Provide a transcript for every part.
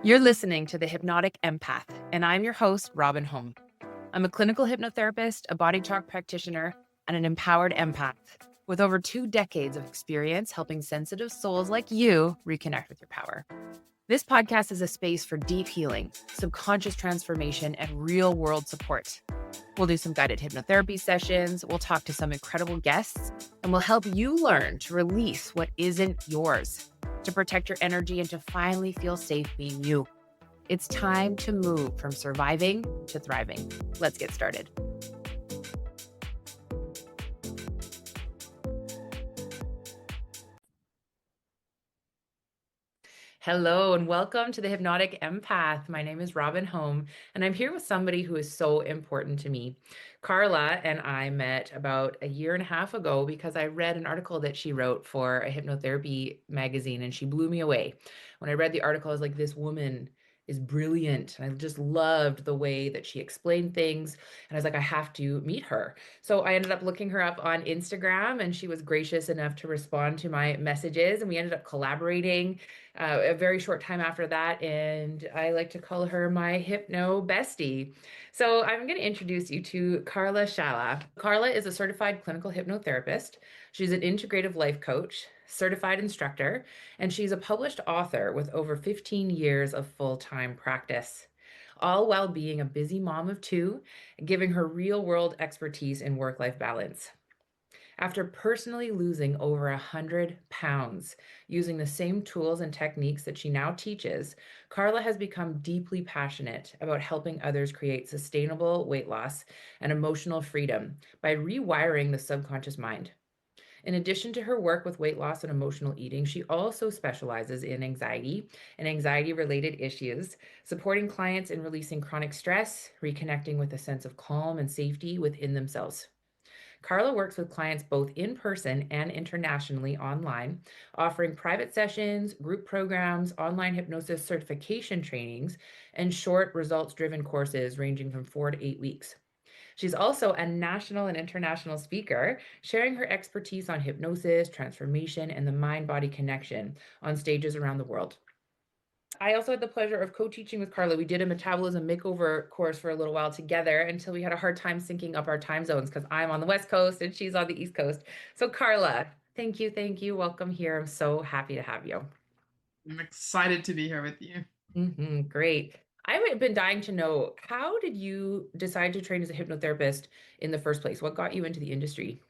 You're listening to the Hypnotic Empath, and I'm your host, Robyn Holm. I'm a clinical hypnotherapist, a body talk practitioner, and an empowered empath with over 2 decades of experience helping sensitive souls like you reconnect with your power. This podcast is a space for deep healing, subconscious transformation, and real-world support. We'll do some guided hypnotherapy sessions, we'll talk to some incredible guests, and we'll help you learn to release what isn't yours, to protect your energy, and to finally feel safe being you. It's time to move from surviving to thriving. Let's get started. Hello and welcome to the Hypnotic Empath. My name is Robyn Holm, and I'm here with somebody who is so important to me. Carla and I met about a year and a half ago because I read an article that she wrote for a hypnotherapy magazine, and she blew me away. When I read the article, I was like, this woman is brilliant. And I just loved the way that she explained things. And I was like, I have to meet her. So I ended up looking her up on Instagram, and she was gracious enough to respond to my messages. And we ended up collaborating a very short time after that. And I like to call her my hypno bestie. So I'm going to introduce you to Carla Chalah. Carla is a certified clinical hypnotherapist. She's an integrative life coach, certified instructor, and she's a published author with over 15 years of full-time practice, all while being a busy mom of 2, giving her real-world expertise in work-life balance. After personally losing over 100 pounds using the same tools and techniques that she now teaches, Carla has become deeply passionate about helping others create sustainable weight loss and emotional freedom by rewiring the subconscious mind. In addition to her work with weight loss and emotional eating, she also specializes in anxiety and anxiety-related issues, supporting clients in releasing chronic stress, reconnecting with a sense of calm and safety within themselves. Carla works with clients both in person and internationally online, offering private sessions, group programs, online hypnosis certification trainings, and short results-driven courses ranging from 4 to 8 weeks. She's also a national and international speaker, sharing her expertise on hypnosis, transformation, and the mind-body connection on stages around the world. I also had the pleasure of co-teaching with Carla. We did a metabolism makeover course for a little while together until we had a hard time syncing up our time zones because I'm on the West Coast and she's on the East Coast. So Carla, thank you, thank you. Welcome here. I'm so happy to have you. I'm excited to be here with you. Great. I've been dying to know, how did you decide to train as a hypnotherapist in the first place? What got you into the industry?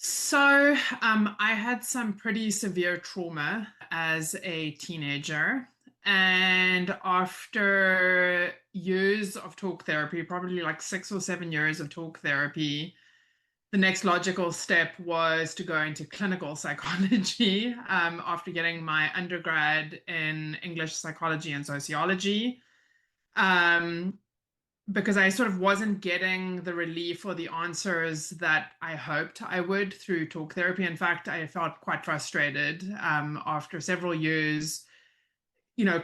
So, I had some pretty severe trauma as a teenager. And after years of talk therapy, probably like 6 or 7 years of talk therapy, the next logical step was to go into clinical psychology after getting my undergrad in English psychology and sociology. Um, because I sort of wasn't getting the relief or the answers that I hoped I would through talk therapy. In fact, I felt quite frustrated after several years.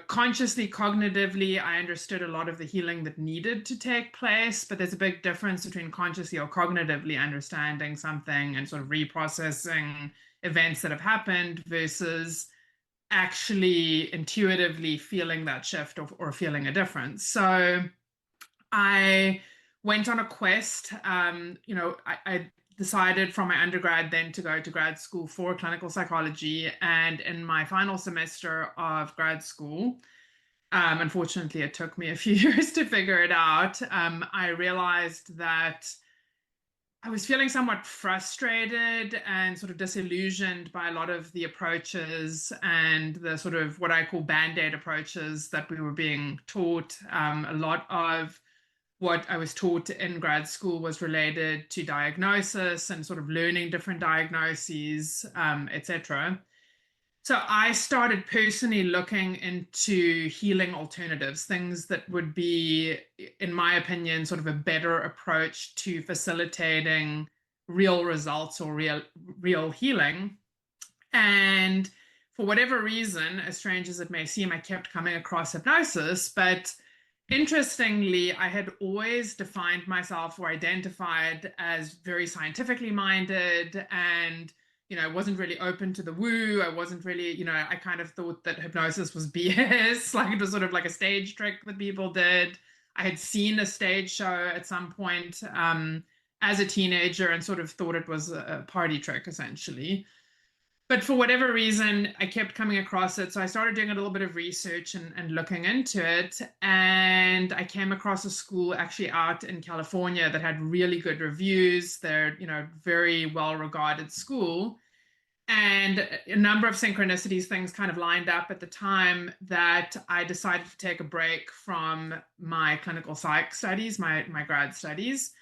Consciously, cognitively, I understood a lot of the healing that needed to take place, but there's a big difference between consciously or cognitively understanding something and sort of reprocessing events that have happened versus actually intuitively feeling that shift or feeling a difference. So I went on a quest. I decided from my undergrad then to go to grad school for clinical psychology. And in my final semester of grad school, unfortunately, it took me a few years to figure it out. I realized that I was feeling somewhat frustrated and sort of disillusioned by a lot of the approaches and the sort of what I call band-aid approaches that we were being taught. A lot of what I was taught in grad school was related to diagnosis and sort of learning different diagnoses, etc. So I started personally looking into healing alternatives, things that would be, in my opinion, sort of a better approach to facilitating real results or real healing. And for whatever reason, as strange as it may seem, I kept coming across hypnosis. But interestingly, I had always defined myself or identified as very scientifically minded and I wasn't really open to the woo. I wasn't really, I kind of thought that hypnosis was BS, like it was sort of like a stage trick that people did. I had seen a stage show at some point as a teenager and sort of thought it was a party trick, essentially. But for whatever reason, I kept coming across it. So I started doing a little bit of research and looking into it. And I came across a school actually out in California that had really good reviews. They're, very well regarded school. And a number of synchronicities, things kind of lined up at the time that I decided to take a break from my clinical psych studies, my grad studies,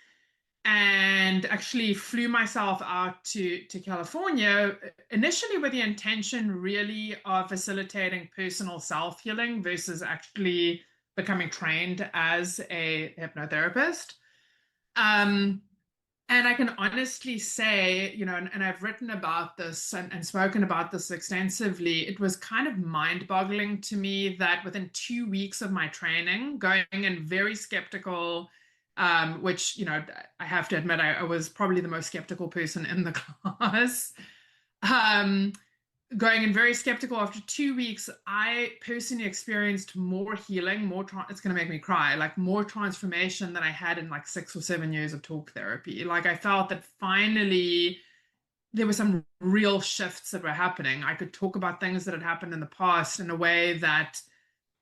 and actually flew myself out to California initially with the intention really of facilitating personal self-healing versus actually becoming trained as a hypnotherapist. Um, and I can honestly say, and I've written about this and spoken about this extensively, it was kind of mind-boggling to me that within 2 weeks of my training, going in very skeptical, which, I have to admit, I was probably the most skeptical person in the class. Um, Going in very skeptical after 2 weeks, I personally experienced more healing, it's going to make me cry, like more transformation than I had in like 6 or 7 years of talk therapy. Like I felt that finally there were some real shifts that were happening. I could talk about things that had happened in the past in a way that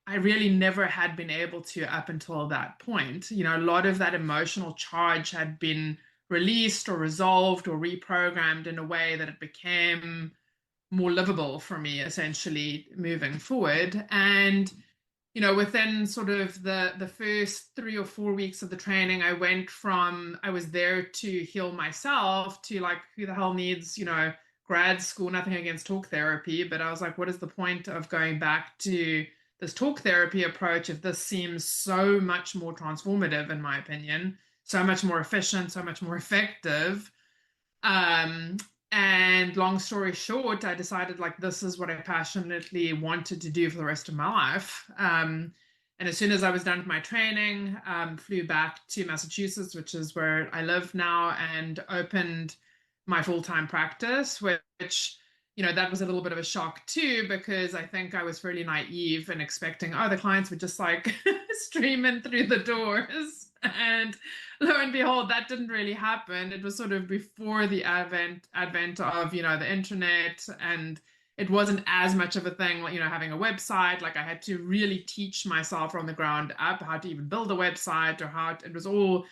I really never had been able to up until that point. A lot of that emotional charge had been released or resolved or reprogrammed in a way that it became more livable for me essentially moving forward. And within sort of the first 3 or 4 weeks of the training, I was there to heal myself to like, who the hell needs, grad school, nothing against talk therapy, but I was like, what is the point of going back to this talk therapy approach if this seems so much more transformative, in my opinion, so much more efficient, so much more effective. Um, and long story short, I decided like this is what I passionately wanted to do for the rest of my life. And as soon as I was done with my training, flew back to Massachusetts, which is where I live now, and opened my full-time practice, which, that was a little bit of a shock too, because I think I was really naive and expecting, oh, the clients would just like stream in through the doors. And lo and behold, that didn't really happen. It was sort of before the advent of, the internet, and it wasn't as much of a thing, like, having a website. Like I had to really teach myself from the ground up how to even build a website or it was all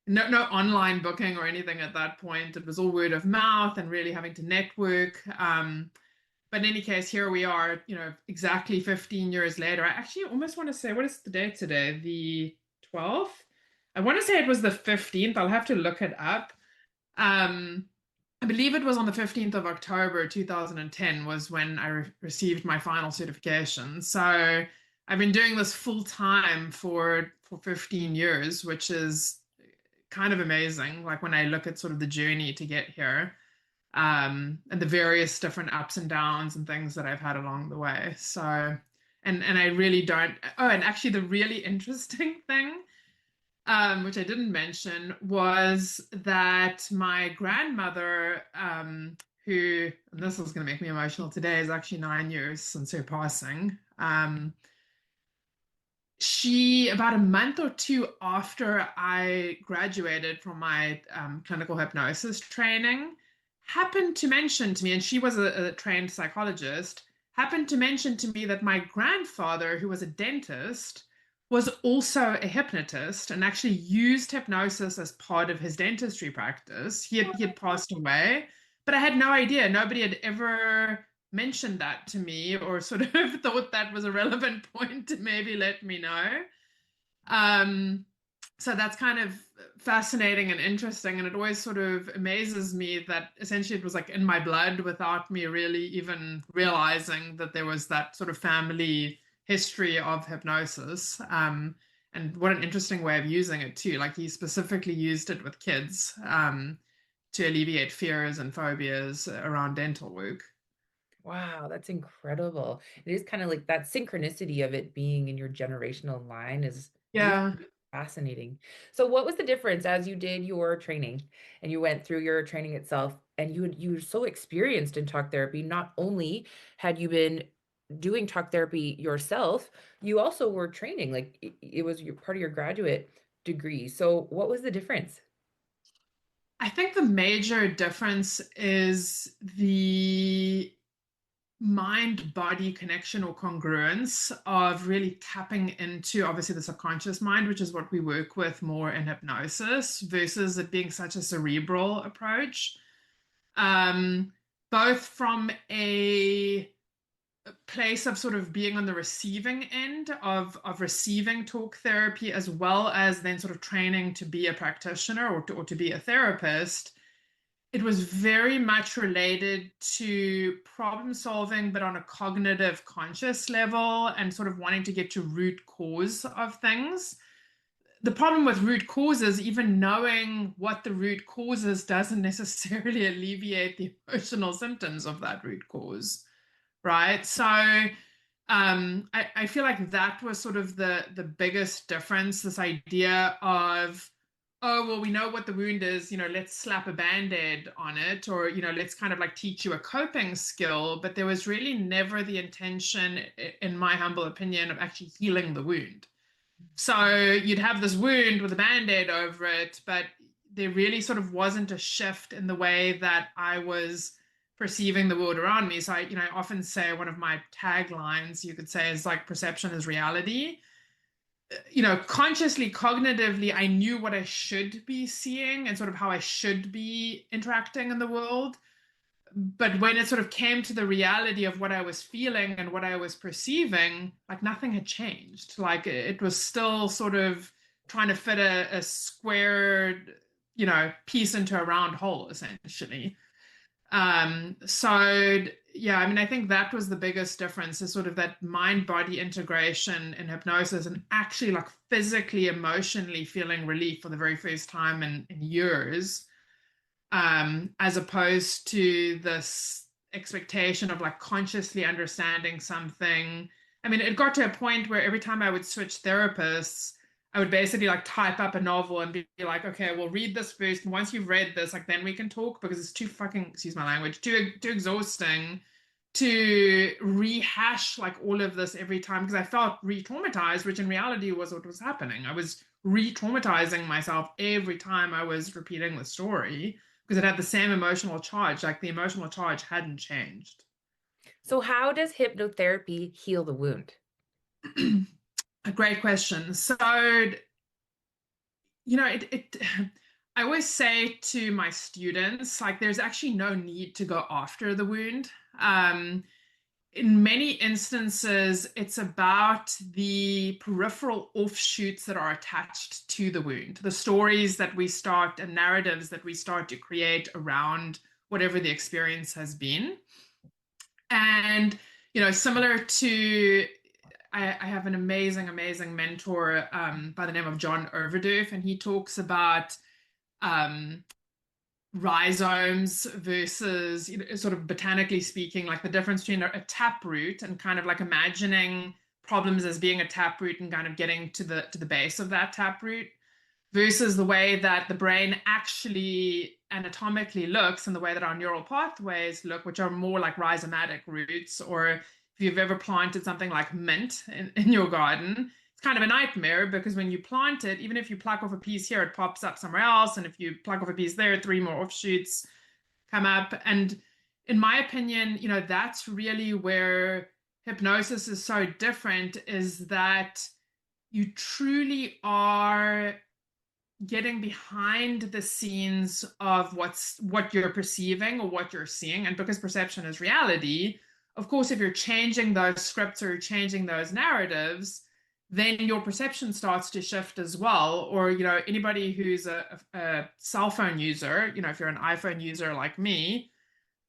no online booking or anything at that point. It was all word of mouth and really having to network. But in any case, here we are, exactly 15 years later. I actually almost want to say, what is the date today? The 12th? I want to say it was the 15th. I'll have to look it up. Um, I believe it was on the 15th of October 2010 was when I received my final certification. So I've been doing this full time for 15 years, which is kind of amazing. Like when I look at sort of the journey to get here, and the various different ups and downs and things that I've had along the way. So, and I really don't. Oh, and actually, the really interesting thing, which I didn't mention, was that my grandmother, who, and this is going to make me emotional today, is actually 9 years since her passing. She, about a month or two after I graduated from my clinical hypnosis training, happened to mention to me, and she was a trained psychologist, happened to mention to me that my grandfather, who was a dentist, was also a hypnotist and actually used hypnosis as part of his dentistry practice. He had passed away, but I had no idea. Nobody had ever mentioned that to me or sort of thought that was a relevant point to maybe let me know. Um, so that's kind of fascinating and interesting. And it always sort of amazes me that essentially it was like in my blood without me really even realizing that there was that sort of family history of hypnosis. And what an interesting way of using it too. Like he specifically used it with kids to alleviate fears and phobias around dental work. Wow, that's incredible. It is kind of like that synchronicity of it being in your generational line is really Yeah. fascinating. So, what was the difference as you did your training and you went through your training itself? and you were so experienced in talk therapy. Not only had you been doing talk therapy yourself, you also were training, like it was your part of your graduate degree. So what was the difference? I think the major difference is the mind-body connection or congruence of really tapping into obviously the subconscious mind, which is what we work with more in hypnosis, versus it being such a cerebral approach. Um, Both from a place of sort of being on the receiving end of receiving talk therapy, as well as then sort of training to be a practitioner or to be a therapist. It was very much related to problem solving, but on a cognitive conscious level and sort of wanting to get to root cause of things. The problem with root causes, even knowing what the root cause is, doesn't necessarily alleviate the emotional symptoms of that root cause, right? So I feel like that was sort of the biggest difference, this idea of, oh, well, we know what the wound is, let's slap a band-aid on it, or, let's kind of like teach you a coping skill. But there was really never the intention, in my humble opinion, of actually healing the wound. So you'd have this wound with a band-aid over it, but there really sort of wasn't a shift in the way that I was perceiving the world around me. So I often say one of my taglines, you could say, is like perception is reality. Consciously, cognitively, I knew what I should be seeing and sort of how I should be interacting in the world. But when it sort of came to the reality of what I was feeling and what I was perceiving, like nothing had changed. Like it was still sort of trying to fit a squared, piece into a round hole, essentially. So yeah, I mean, I think that was the biggest difference, is sort of that mind-body integration in hypnosis and actually like physically, emotionally feeling relief for the very first time in years, as opposed to this expectation of like consciously understanding something. I mean, it got to a point where every time I would switch therapists, I would basically like type up a novel and be like, okay, well, read this first. And once you've read this, like then we can talk, because it's too fucking, excuse my language, too exhausting to rehash like all of this every time, because I felt re-traumatized, which in reality was what was happening. I was re-traumatizing myself every time I was repeating the story, because it had the same emotional charge. Like the emotional charge hadn't changed. So how does hypnotherapy heal the wound? A great question. So, it I always say to my students, like, there's actually no need to go after the wound. In many instances, it's about the peripheral offshoots that are attached to the wound, the stories that we start and narratives that we start to create around whatever the experience has been. And, similar to, I have an amazing mentor by the name of John Overdorf, and he talks about um, rhizomes versus, sort of botanically speaking, like the difference between a taproot and kind of like imagining problems as being a taproot and kind of getting to the base of that taproot, versus the way that the brain actually anatomically looks and the way that our neural pathways look, which are more like rhizomatic roots. Or if you've ever planted something like mint in your garden, it's kind of a nightmare, because when you plant it, even if you pluck off a piece here, it pops up somewhere else. And if you pluck off a piece there, three more offshoots come up. And in my opinion, that's really where hypnosis is so different, is that you truly are getting behind the scenes of what you're perceiving or what you're seeing. And because perception is reality, of course, if you're changing those scripts or you're changing those narratives, then your perception starts to shift as well. Or, anybody who's a cell phone user, if you're an iPhone user like me,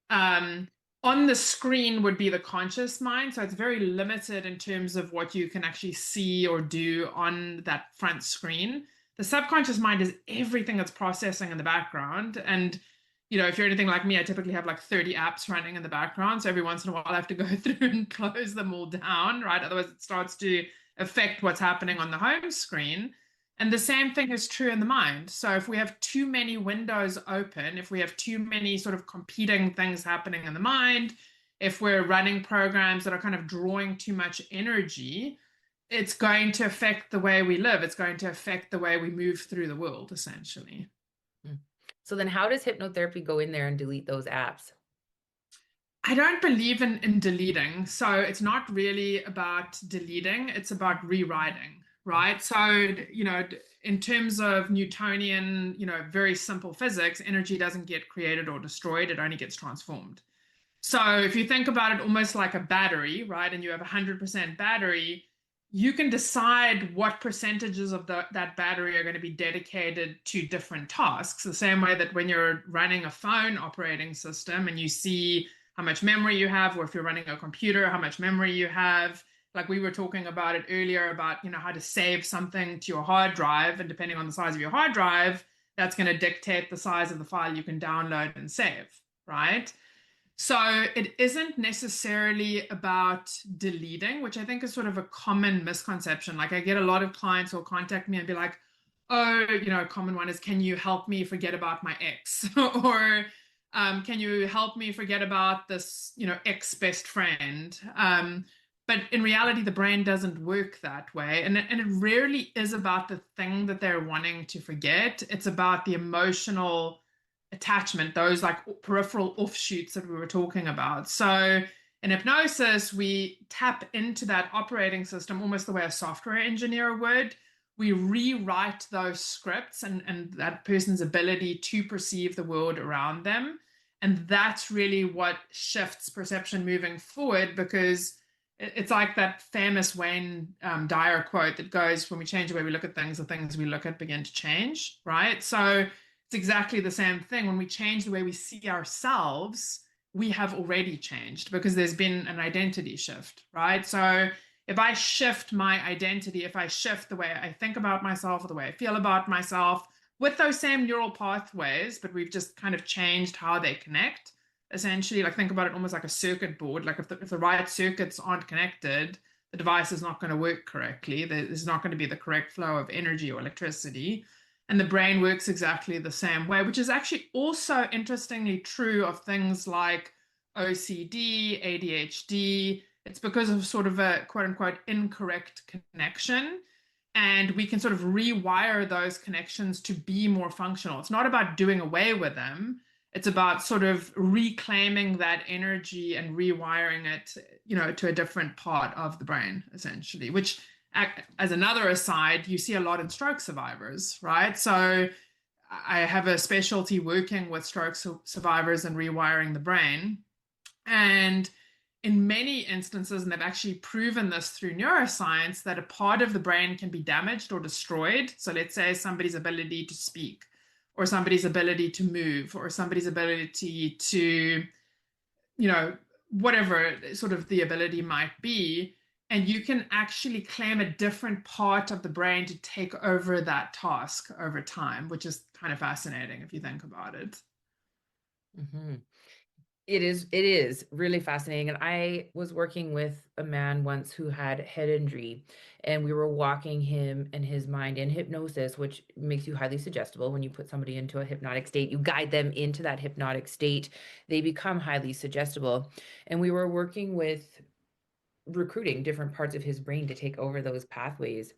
um, on the screen would be the conscious mind. So it's very limited in terms of what you can actually see or do on that front screen. The subconscious mind is everything that's processing in the background. And, if you're anything like me, I typically have like 30 apps running in the background. So every once in a while, I have to go through and close them all down, right? Otherwise, it starts to affect what's happening on the home screen. And the same thing is true in the mind. So if we have too many windows open, if we have too many sort of competing things happening in the mind, if we're running programs that are kind of drawing too much energy, it's going to affect the way we live. It's going to affect the way we move through the world, essentially. Mm. So then how does hypnotherapy go in there and delete those apps? I don't believe in deleting. So it's not really about deleting, it's about rewriting, right? So, in terms of Newtonian, very simple physics, energy doesn't get created or destroyed, it only gets transformed. So if you think about it almost like a battery, right, and you have 100% battery, you can decide what percentages of that battery are going to be dedicated to different tasks. The same way that when you're running a phone operating system and you see how much memory you have, or if you're running a computer, how much memory you have. Like we were talking about it earlier about, how to save something to your hard drive, and depending on the size of your hard drive, that's going to dictate the size of the file you can download and save, right? So it isn't necessarily about deleting, which I think is sort of a common misconception. Like I get a lot of clients who will contact me and be like, oh, a common one is, can you help me forget about my ex? Or can you help me forget about this, ex best friend? But in reality, the brain doesn't work that way. And it rarely is about the thing that they're wanting to forget. It's about the emotional attachment, those like peripheral offshoots that we were talking about. So in hypnosis, we tap into that operating system almost the way a software engineer would. We rewrite those scripts and that person's ability to perceive the world around them. And that's really what shifts perception moving forward, because it's like that famous Wayne Dyer quote that goes, when we change the way we look at things, the things we look at begin to change, right? So it's exactly the same thing. When we change the way we see ourselves, we have already changed because there's been an identity shift, right? So if I shift my identity, if I shift the way I think about myself or the way I feel about myself with those same neural pathways, but we've just kind of changed how they connect, essentially, like think about it almost like a circuit board. Like if the right circuits aren't connected, the device is not going to work correctly. There's not going to be the correct flow of energy or electricity. And the brain works exactly the same way, which is actually also interestingly true of things like OCD, ADHD. It's because of sort of a quote unquote incorrect connection. And we can sort of rewire those connections to be more functional. It's not about doing away with them. It's about sort of reclaiming that energy and rewiring it, to a different part of the brain, essentially, which, as another aside, you see a lot in stroke survivors, right? So I have a specialty working with stroke survivors and rewiring the brain. And in many instances, and they've actually proven this through neuroscience, that a part of the brain can be damaged or destroyed. So let's say somebody's ability to speak, or somebody's ability to move, or somebody's ability to, whatever sort of the ability might be. And you can actually claim a different part of the brain to take over that task over time, which is kind of fascinating if you think about it. Mhm. It is really fascinating. And I was working with a man once who had head injury, and we were walking him and his mind in hypnosis, which makes you highly suggestible. When you put somebody into a hypnotic state, you guide them into that hypnotic state, they become highly suggestible. And we were working with recruiting different parts of his brain to take over those pathways.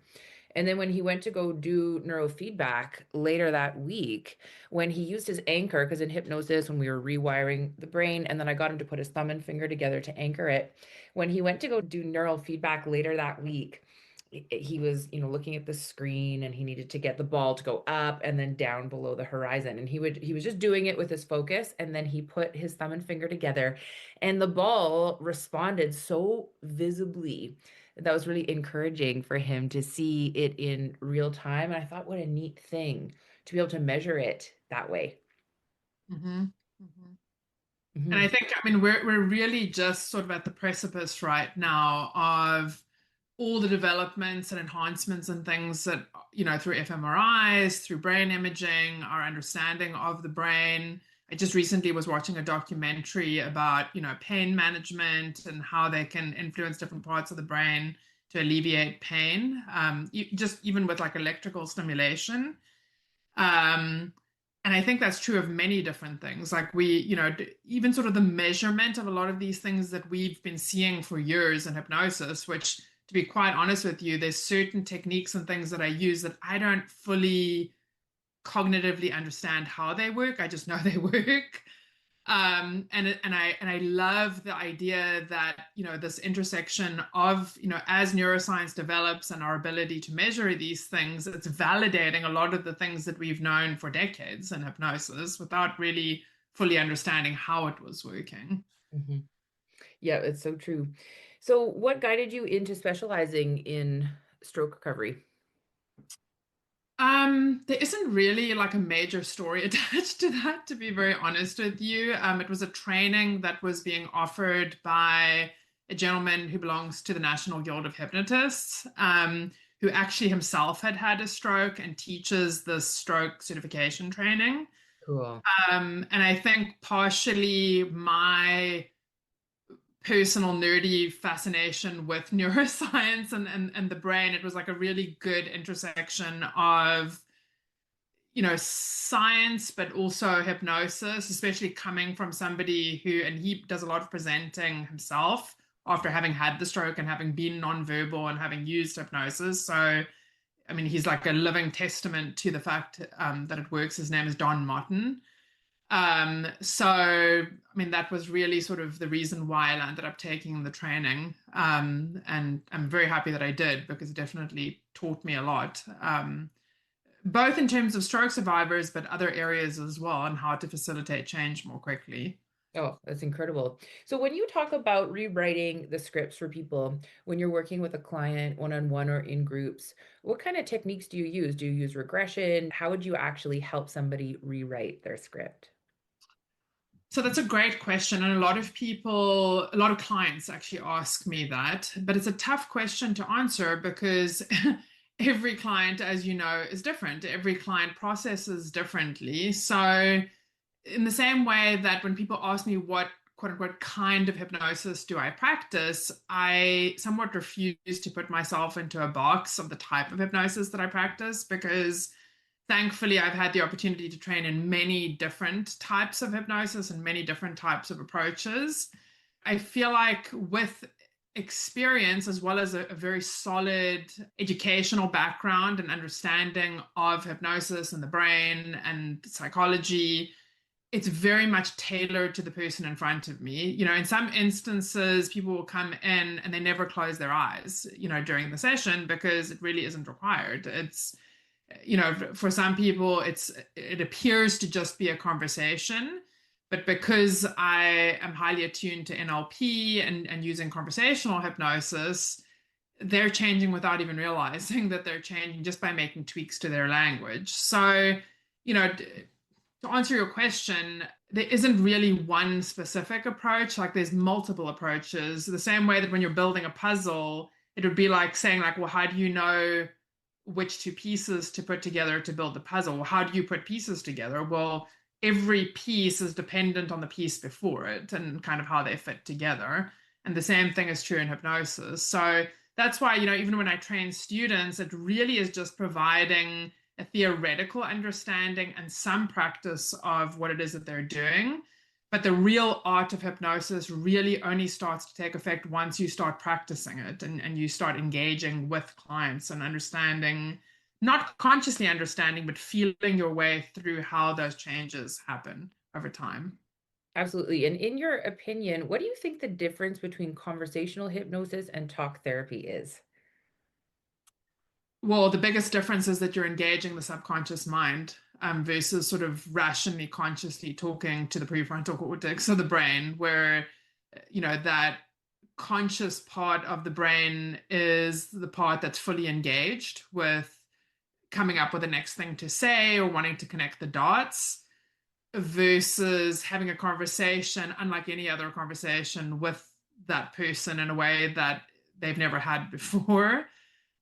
And then when he went to go do neurofeedback later that week, when he used his anchor, because in hypnosis, when we were rewiring the brain, and then I got him to put his thumb and finger together to anchor it, when he went to go do neural feedback later that week, he was, looking at the screen, and he needed to get the ball to go up and then down below the horizon. And he was just doing it with his focus. And then he put his thumb and finger together, and the ball responded so visibly. That was really encouraging for him to see it in real time. And I thought, what a neat thing to be able to measure it that way. Mm-hmm. Mm-hmm. And I Hmm. think, I mean, we're really just sort of at the precipice right now of all the developments and enhancements and things that, through fMRIs, through brain imaging, our understanding of the brain. I just recently was watching a documentary about, pain management and how they can influence different parts of the brain to alleviate pain, just even with like electrical stimulation. Um, and I think that's true of many different things. Like even sort of the measurement of a lot of these things that we've been seeing for years in hypnosis, which, to be quite honest with you, there's certain techniques and things that I use that I don't fully cognitively understand how they work. I just know they work. And I love the idea that, this intersection of, as neuroscience develops and our ability to measure these things, it's validating a lot of the things that we've known for decades in hypnosis without really fully understanding how it was working. Mhm. Yeah, it's so true. So, what guided you into specializing in stroke recovery? There isn't really like a major story attached to that, to be very honest with you. It was a training that was being offered by a gentleman who belongs to the National Guild of Hypnotists, who actually himself had had a stroke and teaches the stroke certification training. Cool. And I think partially my personal nerdy fascination with neuroscience and the brain, it was like a really good intersection of science, but also hypnosis, especially coming from somebody who, and he does a lot of presenting himself after having had the stroke and having been nonverbal and having used hypnosis. So, I mean, he's like a living testament to the fact that it works. His name is Don Martin. So, I mean, that was really sort of the reason why I ended up taking the training. And I'm very happy that I did because it definitely taught me a lot. Both in terms of stroke survivors, but other areas as well, and how to facilitate change more quickly. Oh, that's incredible. So, when you talk about rewriting the scripts for people, when you're working with a client one-on-one or in groups, what kind of techniques do you use? Do you use regression? How would you actually help somebody rewrite their script? So that's a great question. And a lot of people, a lot of clients actually ask me that, but it's a tough question to answer because every client, as you know, is different. Every client processes differently. So, in the same way that when people ask me what quote unquote kind of hypnosis do I practice, I somewhat refuse to put myself into a box of the type of hypnosis that I practice because thankfully I've had the opportunity to train in many different types of hypnosis and many different types of approaches. I feel like with experience as well as a very solid educational background and understanding of hypnosis and the brain and psychology, it's very much tailored to the person in front of me. In some instances, people will come in and they never close their eyes, during the session because it really isn't required. It's, for some people, it appears to just be a conversation. But because I am highly attuned to NLP and using conversational hypnosis, they're changing without even realizing that they're changing just by making tweaks to their language. So, you know, to answer your question, there isn't really one specific approach. Like there's multiple approaches. The same way that when you're building a puzzle, it would be like saying, like, well, how do you know which two pieces to put together to build the puzzle? Well, how do you put pieces together? Well, every piece is dependent on the piece before it and kind of how they fit together. And the same thing is true in hypnosis. So that's why, even when I train students, it really is just providing a theoretical understanding and some practice of what it is that they're doing. But the real art of hypnosis really only starts to take effect once you start practicing it and you start engaging with clients and understanding, not consciously understanding, but feeling your way through how those changes happen over time. Absolutely. And in your opinion, what do you think the difference between conversational hypnosis and talk therapy is? Well, the biggest difference is that you're engaging the subconscious mind versus sort of rationally, consciously talking to the prefrontal cortex of the brain, where, that conscious part of the brain is the part that's fully engaged with coming up with the next thing to say or wanting to connect the dots versus having a conversation, unlike any other conversation, with that person in a way that they've never had before,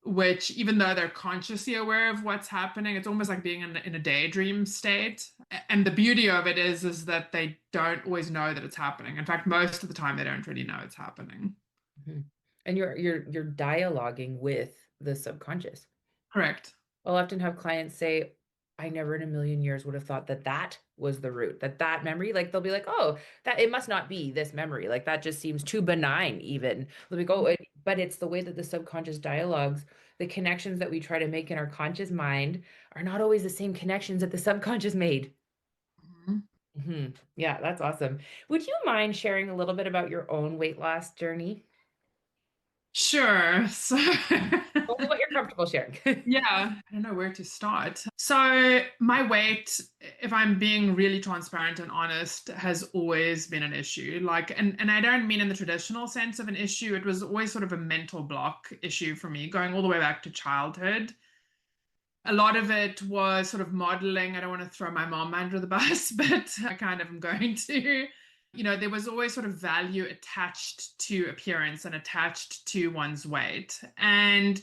which even though they're consciously aware of what's happening, it's almost like being in a daydream state. And the beauty of it is that they don't always know that it's happening. In fact, most of the time they don't really know it's happening. Mhm. And you're dialoguing with the subconscious. Correct. I'll often have clients say, I never in a million years would have thought that that was the root, that that memory, like they'll be like, oh, that it must not be this memory. Like that just seems too benign, even. They'll be like, oh, but it's the way that the subconscious dialogues, the connections that we try to make in our conscious mind are not always the same connections that the subconscious made. Mhm. Yeah, that's awesome. Would you mind sharing a little bit about your own weight loss journey? Sure. So Only what you're comfortable sharing. yeah, I don't know where to start. So my weight, if I'm being really transparent and honest, has always been an issue. Like, and I don't mean in the traditional sense of an issue. It was always sort of a mental block issue for me, going all the way back to childhood. A lot of it was sort of modeling. I don't want to throw my mom under the bus, but I kind of am going to. There was always sort of value attached to appearance and attached to one's weight. And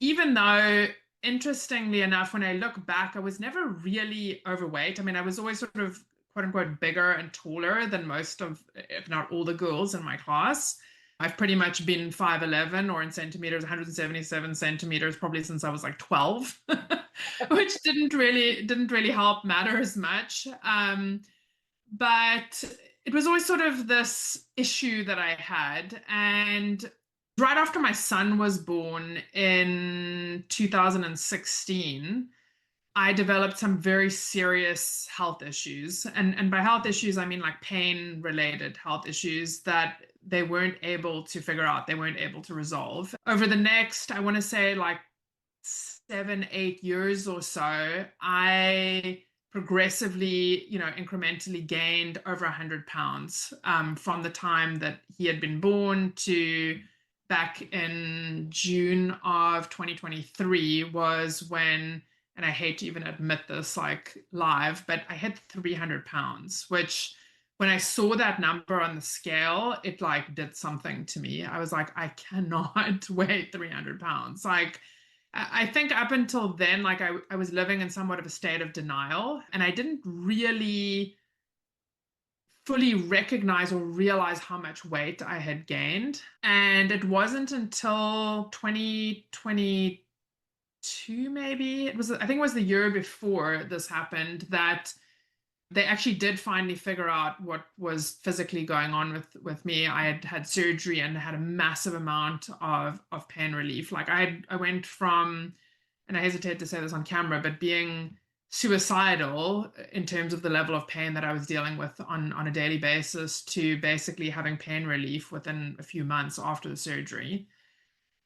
even though, interestingly enough, when I look back, I was never really overweight. I mean, I was always sort of quote unquote bigger and taller than most of, if not all the girls in my class. I've pretty much been 5'11", or in centimeters, 177 centimeters, probably since I was like 12, which didn't really help matter as much. But it was always sort of this issue that I had. And right after my son was born in 2016, I developed some very serious health issues. And by health issues, I mean like pain related health issues that they weren't able to figure out, they weren't able to resolve. Over the next, I want to say like 7, 8 years or so, I progressively, incrementally gained over 100 pounds from the time that he had been born to back in June of 2023 was when, and I hate to even admit this like live, but I hit 300 pounds, which when I saw that number on the scale, it like did something to me. I was like, I cannot weigh 300 pounds. Like, I think up until then, like I was living in somewhat of a state of denial, and I didn't really fully recognize or realize how much weight I had gained. And it wasn't until 2022, maybe I think it was the year before this happened, that they actually did finally figure out what was physically going on with me. I had had surgery and had a massive amount of pain relief. Like I went from, and I hesitate to say this on camera, but being suicidal in terms of the level of pain that I was dealing with on a daily basis to basically having pain relief within a few months after the surgery.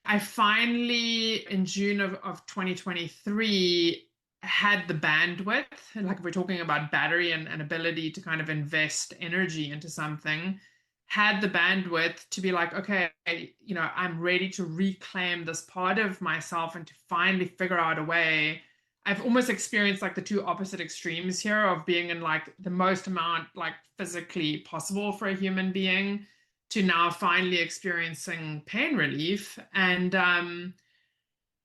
I finally, in June of 2023, had the bandwidth, like if we're talking about battery and ability to kind of invest energy into something, had the bandwidth to be like, okay, I'm ready to reclaim this part of myself and to finally figure out a way. I've almost experienced like the two opposite extremes here of being in like the most amount like physically possible for a human being to now finally experiencing pain relief. And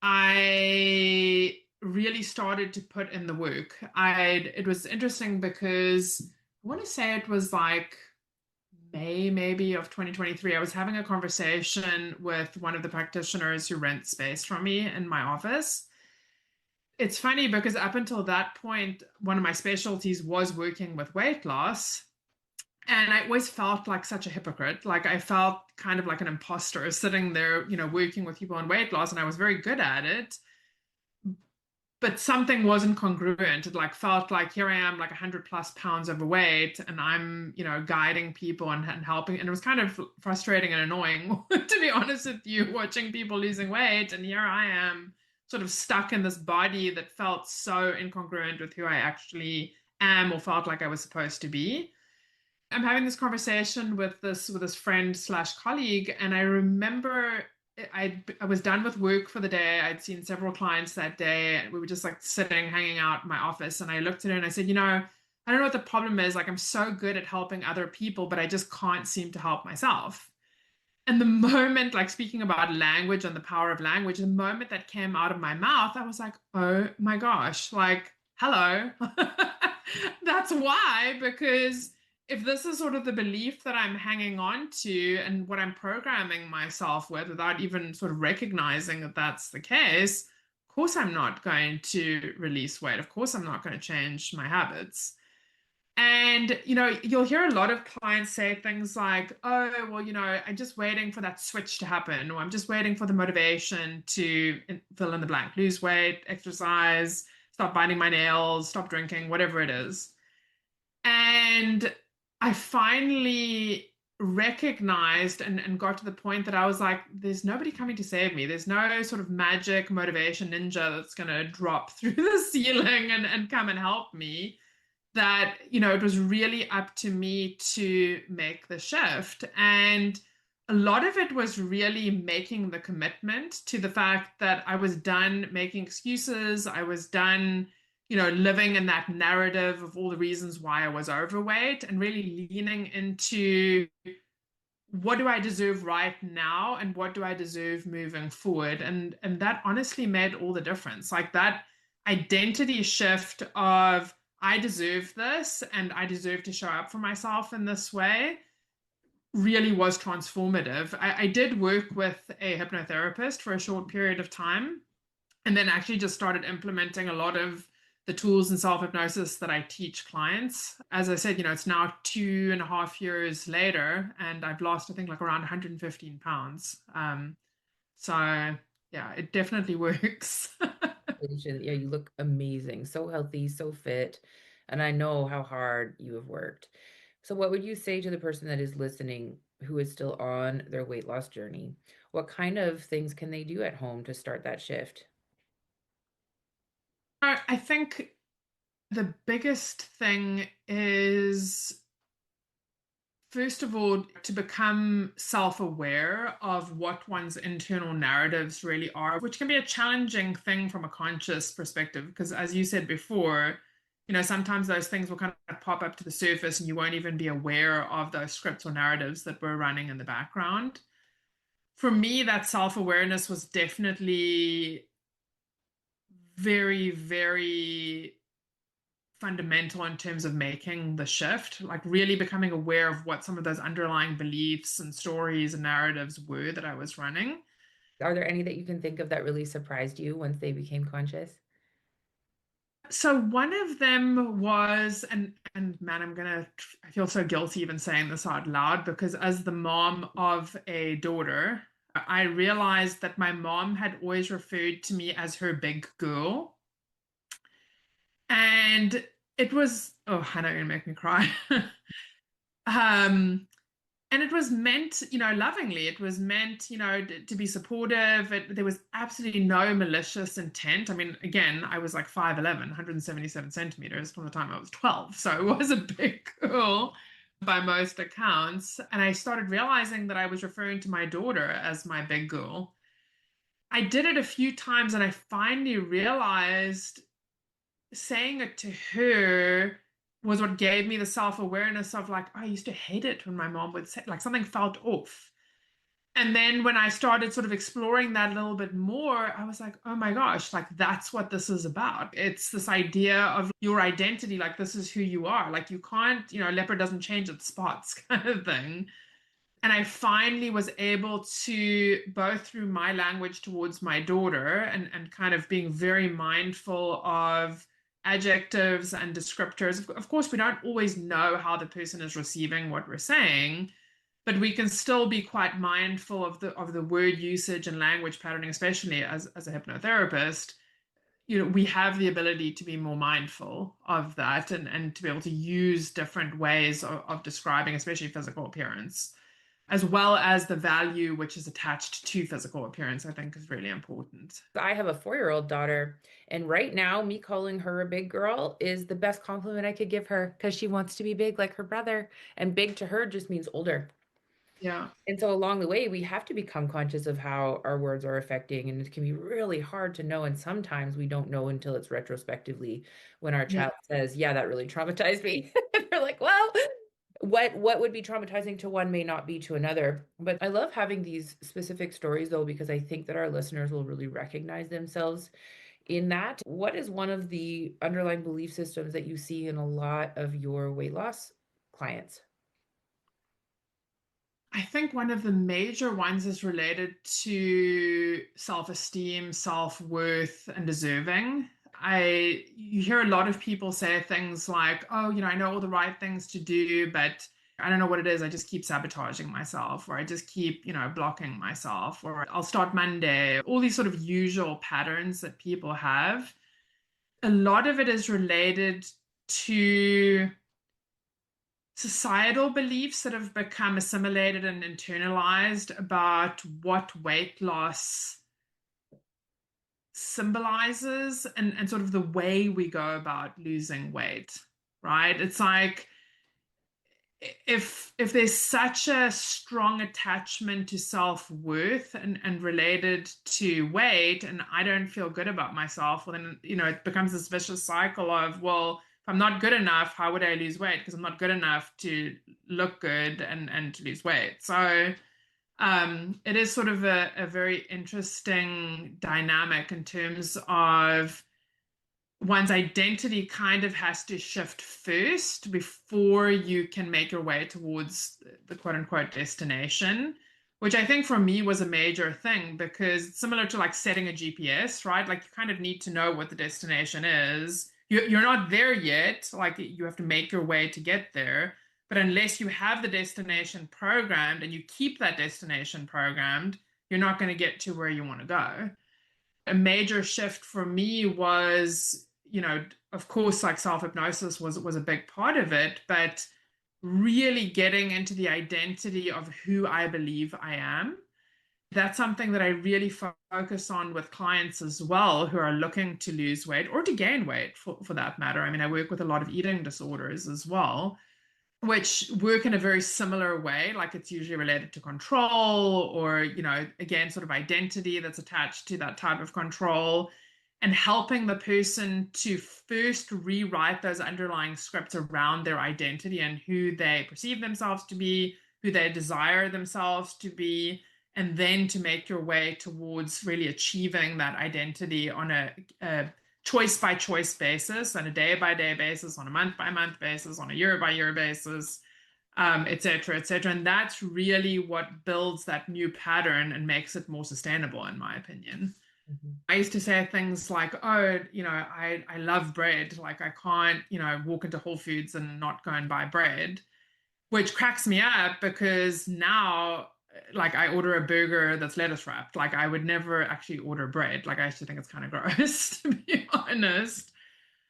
I really started to put in the work. It was interesting because I want to say it was like May maybe of 2023. I was having a conversation with one of the practitioners who rent space from me in my office. It's funny because up until that point, one of my specialties was working with weight loss. And I always felt like such a hypocrite. Like I felt kind of like an imposter sitting there, working with people on weight loss, and I was very good at it. But something wasn't congruent. It like felt like here I am, like 100+ pounds overweight, and I'm, guiding people and helping. And it was kind of frustrating and annoying, to be honest with you, watching people losing weight. And here I am, sort of stuck in this body that felt so incongruent with who I actually am or felt like I was supposed to be. I'm having this conversation with this friend slash colleague, and I remember I was done with work for the day. I'd seen several clients that day. We were just like sitting, hanging out in my office, and I looked at her and I said, I don't know what the problem is. Like I'm so good at helping other people, but I just can't seem to help myself. And the moment, like speaking about language and the power of language, the moment that came out of my mouth, I was like, oh my gosh, like, hello. That's why, because if this is sort of the belief that I'm hanging on to and what I'm programming myself with without even sort of recognizing that that's the case, of course I'm not going to release weight. Of course I'm not going to change my habits. And, you'll hear a lot of clients say things like, oh, well, I'm just waiting for that switch to happen, or I'm just waiting for the motivation to fill in the blank, lose weight, exercise, stop biting my nails, stop drinking, whatever it is. And I finally recognized and got to the point that I was like, there's nobody coming to save me. There's no sort of magic motivation ninja that's going to drop through the ceiling and come and help me. That, it was really up to me to make the shift. And a lot of it was really making the commitment to the fact that I was done making excuses. I was done living in that narrative of all the reasons why I was overweight and really leaning into what do I deserve right now and what do I deserve moving forward. And that honestly made all the difference. Like that identity shift of I deserve this and I deserve to show up for myself in this way really was transformative. I did work with a hypnotherapist for a short period of time and then actually just started implementing a lot of the tools in self-hypnosis that I teach clients. As I said, it's now 2.5 years later, and I've lost, I think, like around 115 pounds. So yeah, it definitely works. Yeah, you look amazing, so healthy, so fit, and I know how hard you have worked. So, what would you say to the person that is listening who is still on their weight loss journey? What kind of things can they do at home to start that shift? I think the biggest thing is, first of all, to become self aware of what one's internal narratives really are, which can be a challenging thing from a conscious perspective. Because, as you said before, sometimes those things will kind of pop up to the surface and you won't even be aware of those scripts or narratives that were running in the background. For me, that self awareness was definitely very, very fundamental in terms of making the shift, like really becoming aware of what some of those underlying beliefs and stories and narratives were that I was running. Are there any that you can think of that really surprised you once they became conscious? So one of them was, and man, I feel so guilty even saying this out loud because as the mom of a daughter, I realized that my mom had always referred to me as her big girl. And it was, oh, I know you're gonna make me cry. Um, and it was meant, lovingly. It was meant, to be supportive. There was absolutely no malicious intent. I mean, again, I was like 5'11", 177 centimeters from the time I was 12. So it was a big girl by most accounts. And I started realizing that I was referring to my daughter as my big girl. I did it a few times and I finally realized saying it to her was what gave me the self-awareness of like, oh, I used to hate it when my mom would say like something felt off. And then when I started sort of exploring that a little bit more, I was like, oh my gosh, like that's what this is about. It's this idea of your identity, like this is who you are. Like you can't, leopard doesn't change its spots kind of thing. And I finally was able to, both through my language towards my daughter and kind of being very mindful of adjectives and descriptors. Of course, we don't always know how the person is receiving what we're saying, but we can still be quite mindful of the word usage and language patterning, especially as a hypnotherapist. We have the ability to be more mindful of that and to be able to use different ways of describing, especially physical appearance as well as the value which is attached to physical appearance, I think is really important. I have a 4-year-old daughter, and right now, me calling her a big girl is the best compliment I could give her because she wants to be big like her brother, and big to her just means older. Yeah. And so along the way, we have to become conscious of how our words are affecting, and it can be really hard to know. And sometimes we don't know until it's retrospectively when our Yeah. child says, "Yeah, that really traumatized me." And we're like, "Well, what would be traumatizing to one may not be to another." But I love having these specific stories though, because I think that our listeners will really recognize themselves in that. What is one of the underlying belief systems that you see in a lot of your weight loss clients? I think one of the major ones is related to self-esteem, self-worth, and deserving. You hear a lot of people say things like, oh, I know all the right things to do, but I don't know what it is. I just keep sabotaging myself, or I just keep, blocking myself, or I'll start Monday. All these sort of usual patterns that people have. A lot of it is related to societal beliefs that have become assimilated and internalized about what weight loss symbolizes and sort of the way we go about losing weight, right? It's like if there's such a strong attachment to self-worth and related to weight, and I don't feel good about myself, well then, it becomes this vicious cycle of, well, if I'm not good enough, how would I lose weight? Because I'm not good enough to look good and to lose weight. So it is sort of a very interesting dynamic in terms of one's identity kind of has to shift first before you can make your way towards the quote unquote destination, which I think for me was a major thing because it's similar to like setting a GPS, right? Like you kind of need to know what the destination is. You're not there yet, like you have to make your way to get there. But unless you have the destination programmed and you keep that destination programmed, you're not going to get to where you want to go. A major shift for me was, of course, like self-hypnosis was a big part of it, but really getting into the identity of who I believe I am. That's something that I really focus on with clients as well who are looking to lose weight or to gain weight for that matter. I mean, I work with a lot of eating disorders as well, which work in a very similar way. Like it's usually related to control or, again, sort of identity that's attached to that type of control and helping the person to first rewrite those underlying scripts around their identity and who they perceive themselves to be, who they desire themselves to be, and then to make your way towards really achieving that identity on a choice by choice basis, on a day by day basis, on a month by month basis, on a year by year basis, et cetera, et cetera. And that's really what builds that new pattern and makes it more sustainable, in my opinion. Mhm. I used to say things like, oh, I love bread. Like I can't, walk into Whole Foods and not go and buy bread, which cracks me up because now like I order a burger that's lettuce wrapped. Like I would never actually order bread. Like I actually think it's kind of gross, to be honest.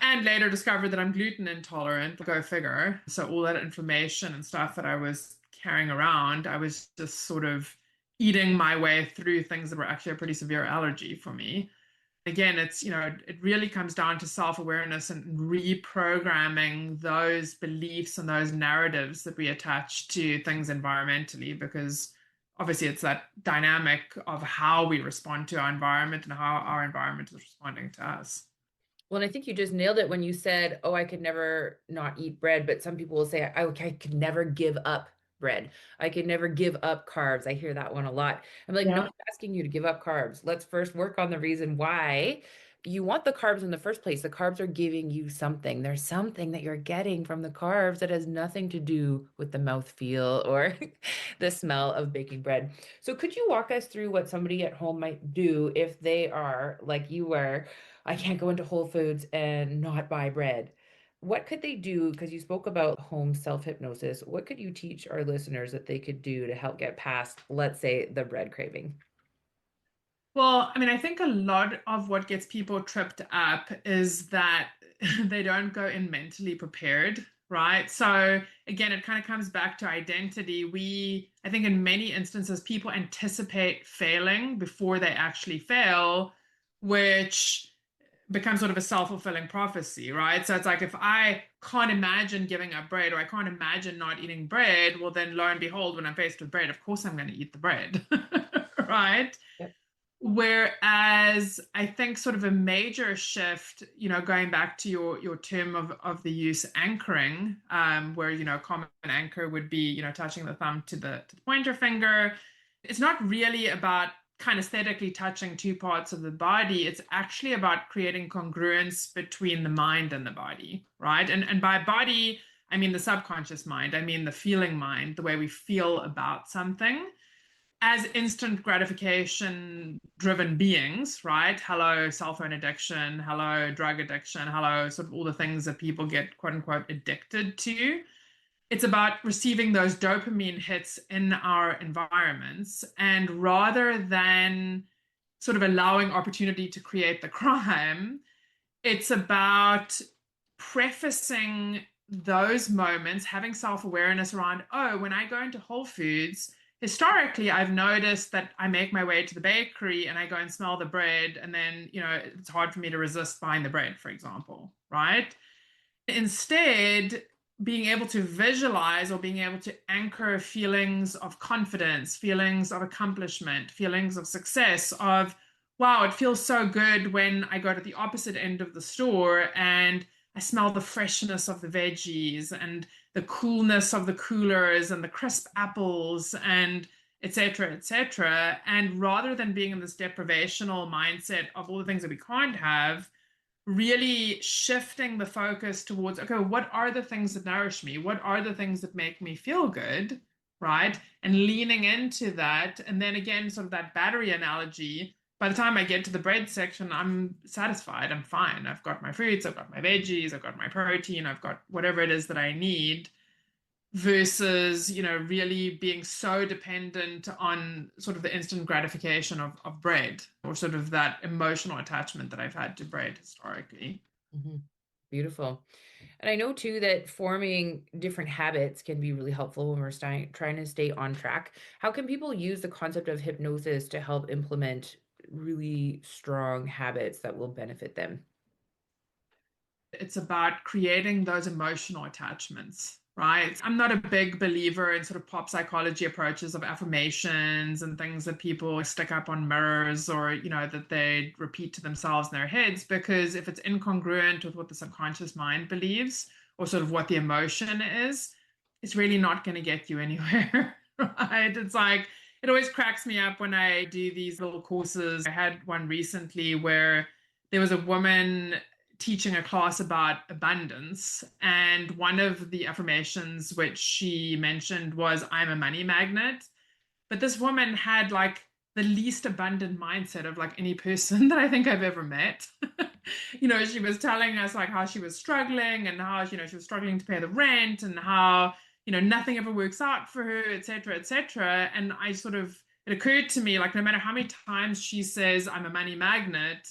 And later discovered that I'm gluten intolerant. Go figure. So all that information and stuff that I was carrying around, I was just sort of eating my way through things that were actually a pretty severe allergy for me. Again, it really comes down to self-awareness and reprogramming those beliefs and those narratives that we attach to things environmentally, because obviously it's that dynamic of how we respond to our environment and how our environment is responding to us. Well, and I think you just nailed it when you said, "Oh, I could never not eat bread." But some people will say, I could never give up bread. I could never give up carbs." I hear that one a lot. I'm like, "No, Yeah. I'm asking you to give up carbs. Let's first work on the reason why you want the carbs in the first place. The carbs are giving you something. There's something that you're getting from the carbs that has nothing to do with the mouthfeel or the smell of baking bread." So, could you walk us through what somebody at home might do if they are like you were? I can't go into Whole Foods and not buy bread. What could they do? Because you spoke about home self-hypnosis. What could you teach our listeners that they could do to help get past, let's say, the bread craving? Well, I mean, I think a lot of what gets people tripped up is that they don't go in mentally prepared, right? So again, it kind of comes back to identity. I think in many instances, people anticipate failing before they actually fail, which becomes sort of a self-fulfilling prophecy, right? So it's like if I can't imagine giving up bread or I can't imagine not eating bread, well, then lo and behold, when I'm faced with bread, of course I'm going to eat the bread, right? Yep. Whereas I think sort of a major shift, going back to your term of the use anchoring, where common anchor would be touching the thumb to the pointer finger. It's not really about kinesthetically touching two parts of the body. It's actually about creating congruence between the mind and the body, right? And by body, I mean the subconscious mind, I mean the feeling mind, the way we feel about something as instant gratification driven beings, right? Hello, cell phone addiction, hello, drug addiction, hello, sort of all the things that people get quote unquote addicted to. It's about receiving those dopamine hits in our environments. And rather than sort of allowing opportunity to create the crime, it's about prefacing those moments, having self-awareness around, oh, when I go into Whole Foods, historically, I've noticed that I make my way to the bakery and I go and smell the bread, and then, it's hard for me to resist buying the bread, for example, right? Instead, being able to visualize or being able to anchor feelings of confidence, feelings of accomplishment, feelings of success, of, wow, it feels so good when I go to the opposite end of the store and I smell the freshness of the veggies and the coolness of the coolers and the crisp apples and etc., etc. And rather than being in this deprivational mindset of all the things that we can't have, really shifting the focus towards, okay, what are the things that nourish me? What are the things that make me feel good? Right. And leaning into that. And then again, sort of that battery analogy. By the time I get to the bread section, I'm satisfied. I'm fine. I've got my fruits, I've got my veggies, I've got my protein, I've got whatever it is that I need versus, really being so dependent on sort of the instant gratification of bread or sort of that emotional attachment that I've had to bread historically. Mhm. Beautiful. And I know too that forming different habits can be really helpful when we're trying to stay on track. How can people use the concept of hypnosis to help implement really strong habits that will benefit them? It's about creating those emotional attachments, right? I'm not a big believer in sort of pop psychology approaches of affirmations and things that people stick up on mirrors or, that they repeat to themselves in their heads, because if it's incongruent with what the subconscious mind believes or sort of what the emotion is, it's really not going to get you anywhere, right? It's like, it always cracks me up when I do these little courses. I had one recently where there was a woman teaching a class about abundance. And one of the affirmations which she mentioned was, I'm a money magnet. But this woman had like the least abundant mindset of like any person that I think I've ever met. She was telling us like how she was struggling and how, she was struggling to pay the rent and how, nothing ever works out for her, et cetera, et cetera. And it occurred to me like, no matter how many times she says, I'm a money magnet,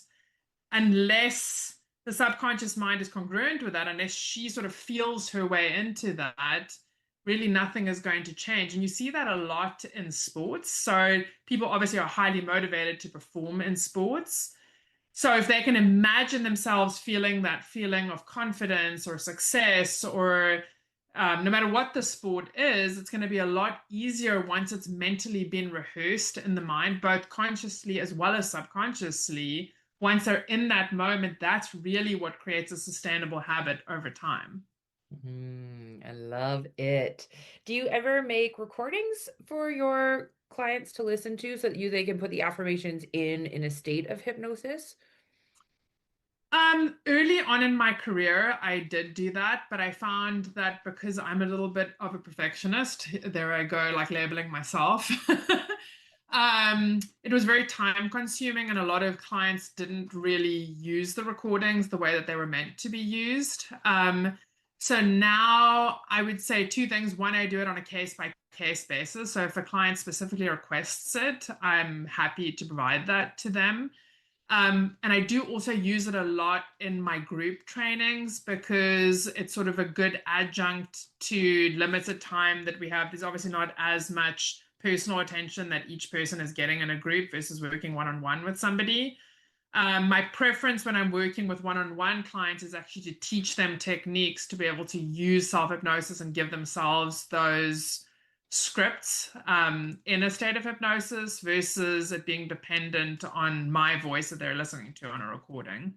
unless the subconscious mind is congruent with that, unless she sort of feels her way into that, really nothing is going to change. And you see that a lot in sports. So people obviously are highly motivated to perform in sports. So if they can imagine themselves feeling that feeling of confidence or success or no matter what the sport is, it's going to be a lot easier once it's mentally been rehearsed in the mind, both consciously as well as subconsciously. Once they're in that moment, that's really what creates a sustainable habit over time. I love it. Do you ever make recordings for your clients to listen to so that they can put the affirmations in a state of hypnosis? Early on in my career, I did do that, but I found that because I'm a little bit of a perfectionist, there I go, like labeling myself. It was very time consuming, and a lot of clients didn't really use the recordings the way that they were meant to be used. So now I would say two things. One, I do it on a case by case basis. So if a client specifically requests it, I'm happy to provide that to them. And I do also use it a lot in my group trainings because it's sort of a good adjunct to limited time that we have. There's obviously not as much personal attention that each person is getting in a group versus working one-on-one with somebody. My preference when I'm working with one-on-one clients is actually to teach them techniques to be able to use self-hypnosis and give themselves those scripts in a state of hypnosis versus it being dependent on my voice that they're listening to on a recording.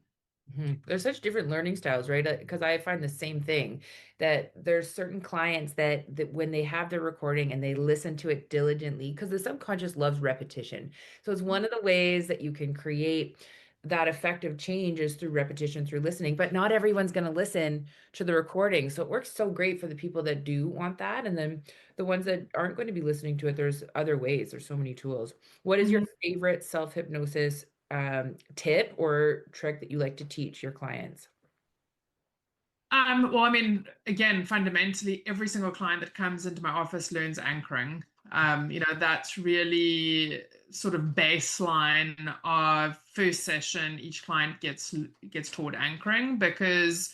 There's such different learning styles, right? Because I find the same thing that there's certain clients that when they have their recording and they listen to it diligently, because the subconscious loves repetition. So it's one of the ways that you can create that effective change is through repetition, through listening, but not everyone's going to listen to the recording. So it works so great for the people that do want that. And then the ones that aren't going to be listening to it, there's other ways. There's so many tools. What is your Mhm. favorite self-hypnosis tip or trick that you like to teach your clients? Well, I mean, again, fundamentally, every single client that comes into my office learns anchoring. That's really sort of baseline of first session. Each client gets taught anchoring because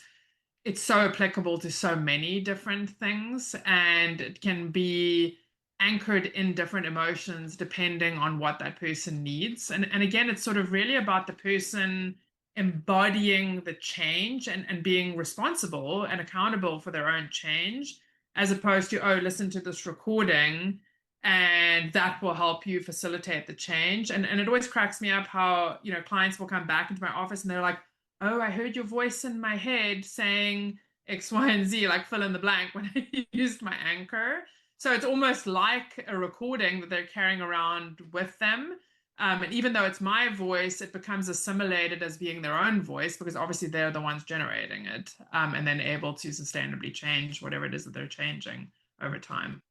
it's so applicable to so many different things, and it can be anchored in different emotions depending on what that person needs. And again, it's sort of really about the person embodying the change and being responsible and accountable for their own change, as opposed to, oh, listen to this recording and that will help you facilitate the change. And it always cracks me up how, clients will come back into my office and they're like, oh, I heard your voice in my head saying X, Y, and Z, like fill in the blank when I used my anchor. So it's almost like a recording that they're carrying around with them. And even though it's my voice, it becomes assimilated as being their own voice because obviously they're the ones generating it, and then able to sustainably change whatever it is that they're changing over time.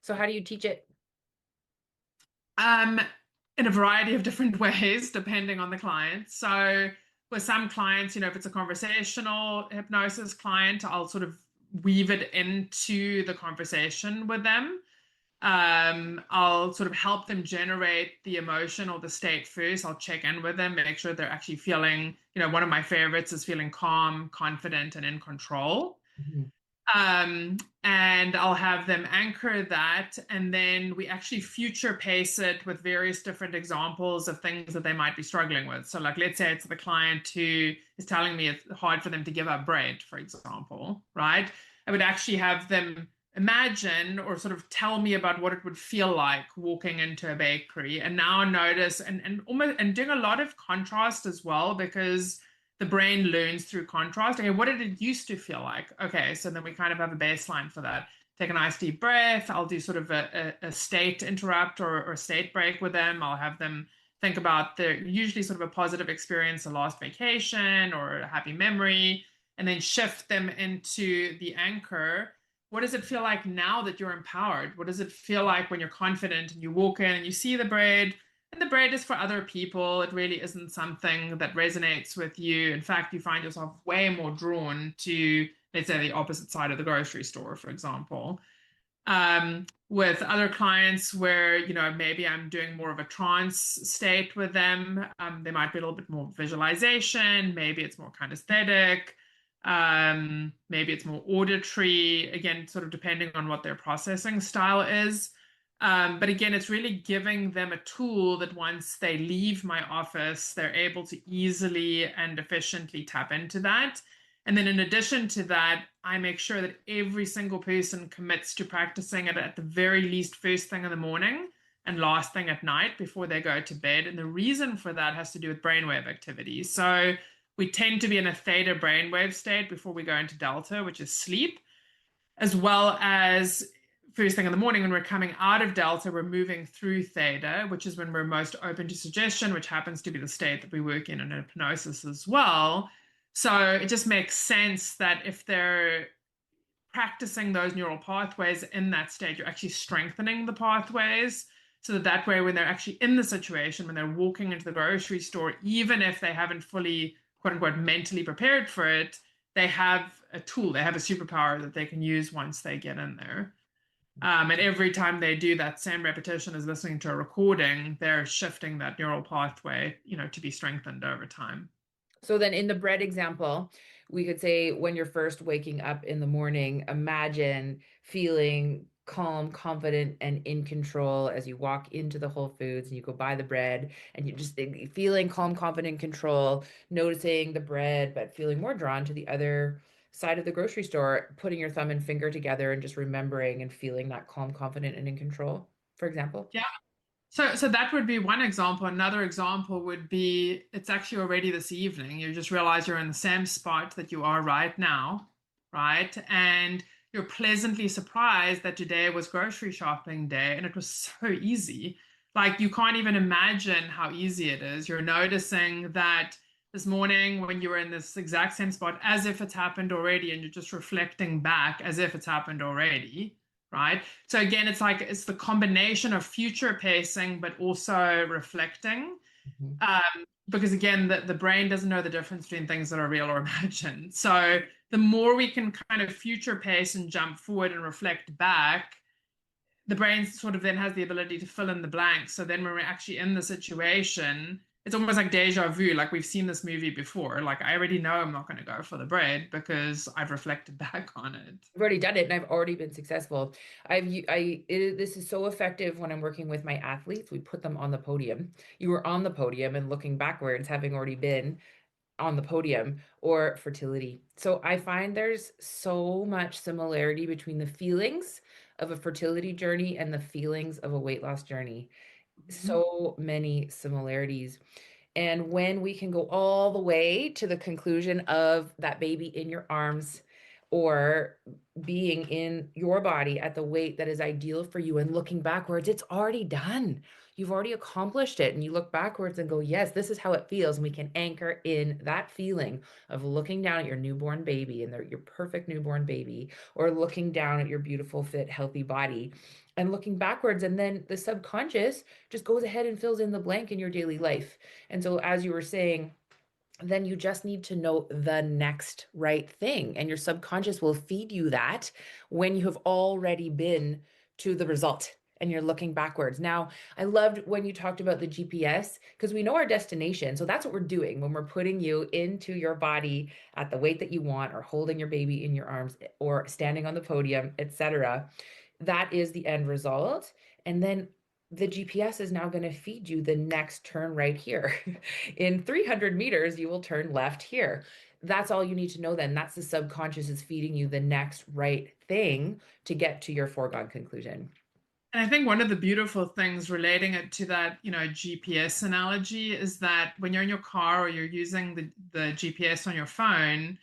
So how do you teach it? Um, in a variety of different ways, depending on the client. So with some clients, if it's a conversational hypnosis client, I'll sort of weave it into the conversation with them. I'll sort of help them generate the emotion or the state first. I'll check in with them, make sure they're actually feeling, one of my favorites is feeling calm, confident, and in control. Mhm. And I'll have them anchor that, and then we actually future pace it with various different examples of things that they might be struggling with. So, like, let's say it's the client who is telling me it's hard for them to give up bread, for example, right? I would actually have them imagine or sort of tell me about what it would feel like walking into a bakery, and now notice and almost and doing a lot of contrast as well because the brain learns through contrast. Okay, what did it used to feel like? Okay, so then we kind of have a baseline for that. Take a nice deep breath. I'll do sort of a state interrupt or state break with them. I'll have them think about their usually sort of a positive experience, a last vacation or a happy memory, and then shift them into the anchor. What does it feel like now that you're empowered? What does it feel like when you're confident and you walk in and you see the bread? And the bread is for other people. It really isn't something that resonates with you. In fact, you find yourself way more drawn to, let's say, the opposite side of the grocery store, for example. With other clients where, maybe I'm doing more of a trance state with them, there might be a little bit more visualization. Maybe it's more kinesthetic. Maybe it's more auditory, again, sort of depending on what their processing style is. But again, it's really giving them a tool that once they leave my office, they're able to easily and efficiently tap into that. And then in addition to that, I make sure that every single person commits to practicing it at the very least first thing in the morning and last thing at night before they go to bed. And the reason for that has to do with brainwave activity. So we tend to be in a theta brainwave state before we go into delta, which is sleep, as well as first thing in the morning when we're coming out of delta, we're moving through theta, which is when we're most open to suggestion, which happens to be the state that we work in hypnosis as well. So it just makes sense that if they're practicing those neural pathways in that state, you're actually strengthening the pathways. So that way, when they're actually in the situation, when they're walking into the grocery store, even if they haven't fully, quote unquote, mentally prepared for it, they have a tool, they have a superpower that they can use once they get in there. And every time they do that same repetition as listening to a recording, they're shifting that neural pathway, to be strengthened over time. So then in the bread example, we could say when you're first waking up in the morning, imagine feeling calm, confident, and in control as you walk into the Whole Foods and you go buy the bread and you just feeling calm, confident, control, noticing the bread, but feeling more drawn to the other side of the grocery store, putting your thumb and finger together and just remembering and feeling that calm, confident, and in control, for example. Yeah. So that would be one example. Another example would be it's actually already this evening. You just realize you're in the same spot that you are right now, right? And you're pleasantly surprised that today was grocery shopping day and it was so easy. Like you can't even imagine how easy it is. You're noticing that this morning when you were in this exact same spot as if it's happened already, and you're just reflecting back as if it's happened already, right? So again, it's like it's the combination of future pacing but also reflecting. Mhm. Because again, the brain doesn't know the difference between things that are real or imagined. So the more we can kind of future pace and jump forward and reflect back, the brain sort of then has the ability to fill in the blanks. So then when we're actually in the situation, it's almost like deja vu. Like we've seen this movie before. Like I already know I'm not going to go for the bread because I've reflected back on it. I've already done it and I've already been successful. This is so effective when I'm working with my athletes. We put them on the podium. You were on the podium and looking backwards, having already been on the podium, or fertility. So I find there's so much similarity between the feelings of a fertility journey and the feelings of a weight loss journey. Mhm. So many similarities. And when we can go all the way to the conclusion of that baby in your arms or being in your body at the weight that is ideal for you and looking backwards, it's already done. You've already accomplished it. And you look backwards and go, yes, this is how it feels. And we can anchor in that feeling of looking down at your newborn baby and your perfect newborn baby, or looking down at your beautiful, fit, healthy body and looking backwards. And then the subconscious just goes ahead and fills in the blank in your daily life. And so, as you were saying, then you just need to know the next right thing. And your subconscious will feed you that when you have already been to the result and you're looking backwards. Now, I loved when you talked about the GPS because we know our destination. So that's what we're doing when we're putting you into your body at the weight that you want, or holding your baby in your arms, or standing on the podium, etc. That is the end result. And then the GPS is now going to feed you the next turn right here. In 300 meters, you will turn left here. That's all you need to know then. That's the subconscious is feeding you the next right thing to get to your foregone conclusion. And I think one of the beautiful things relating it to that, GPS analogy is that when you're in your car or you're using the GPS on your phone,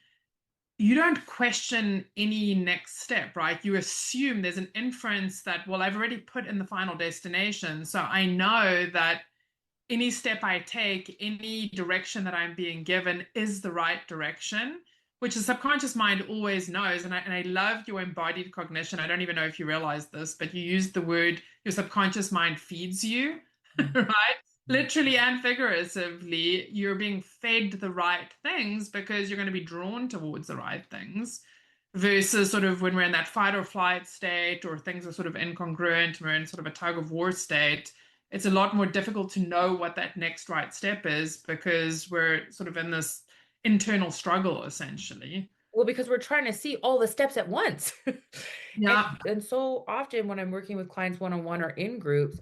you don't question any next step, right? You assume there's an inference that, well, I've already put in the final destination. So I know that any step I take, any direction that I'm being given is the right direction, which the subconscious mind always knows. And I love your embodied cognition. I don't even know if you realize this, but you used the word your subconscious mind feeds you, right? Mhm. Literally and figuratively, you're being fed the right things because you're going to be drawn towards the right things. Versus sort of when we're in that fight or flight state, or things are sort of incongruent, we're in sort of a tug of war state, it's a lot more difficult to know what that next right step is because we're sort of in this internal struggle essentially. Well, because we're trying to see all the steps at once. And, Yeah. and so often when I'm working with clients one on one or in groups,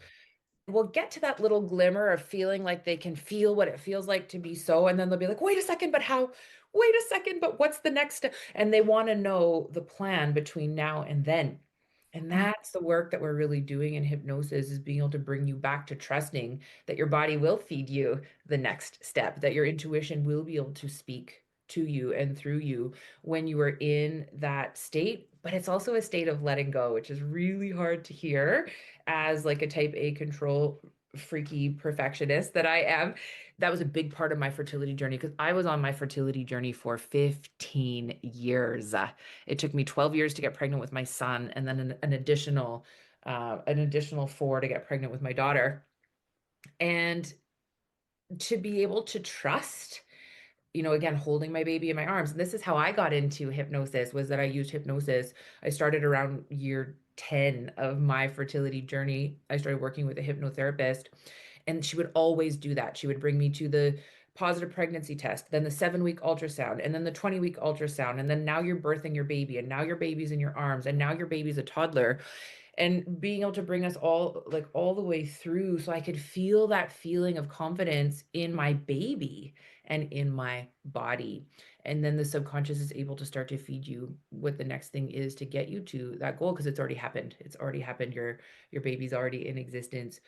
we'll get to that little glimmer of feeling like they can feel what it feels like to be so. And then they'll be like, wait a second, but how? Wait a second, but what's the next step? And they want to know the plan between now and then. And that's the work that we're really doing in hypnosis, is being able to bring you back to trusting that your body will feed you the next step, that your intuition will be able to speak to you and through you when you are in that state. But it's also a state of letting go, which is really hard to hear as like a type A control freaky perfectionist that I am. That was a big part of my fertility journey because I was on my fertility journey for 15 years. It took me 12 years to get pregnant with my son, and then an additional four to get pregnant with my daughter. And to be able to trust, again, holding my baby in my arms. And this is how I got into hypnosis, was that I used hypnosis. I started around year 10 of my fertility journey. I started working with a hypnotherapist, and she would always do that. She would bring me to the positive pregnancy test, then the 7-week ultrasound, and then the 20-week ultrasound. And then now you're birthing your baby, and now your baby's in your arms, and now your baby's a toddler, and being able to bring us all like all the way through so I could feel that feeling of confidence in my baby and in my body. And then the subconscious is able to start to feed you what the next thing is to get you to that goal, because it's already happened. It's already happened. Your baby's already in existence.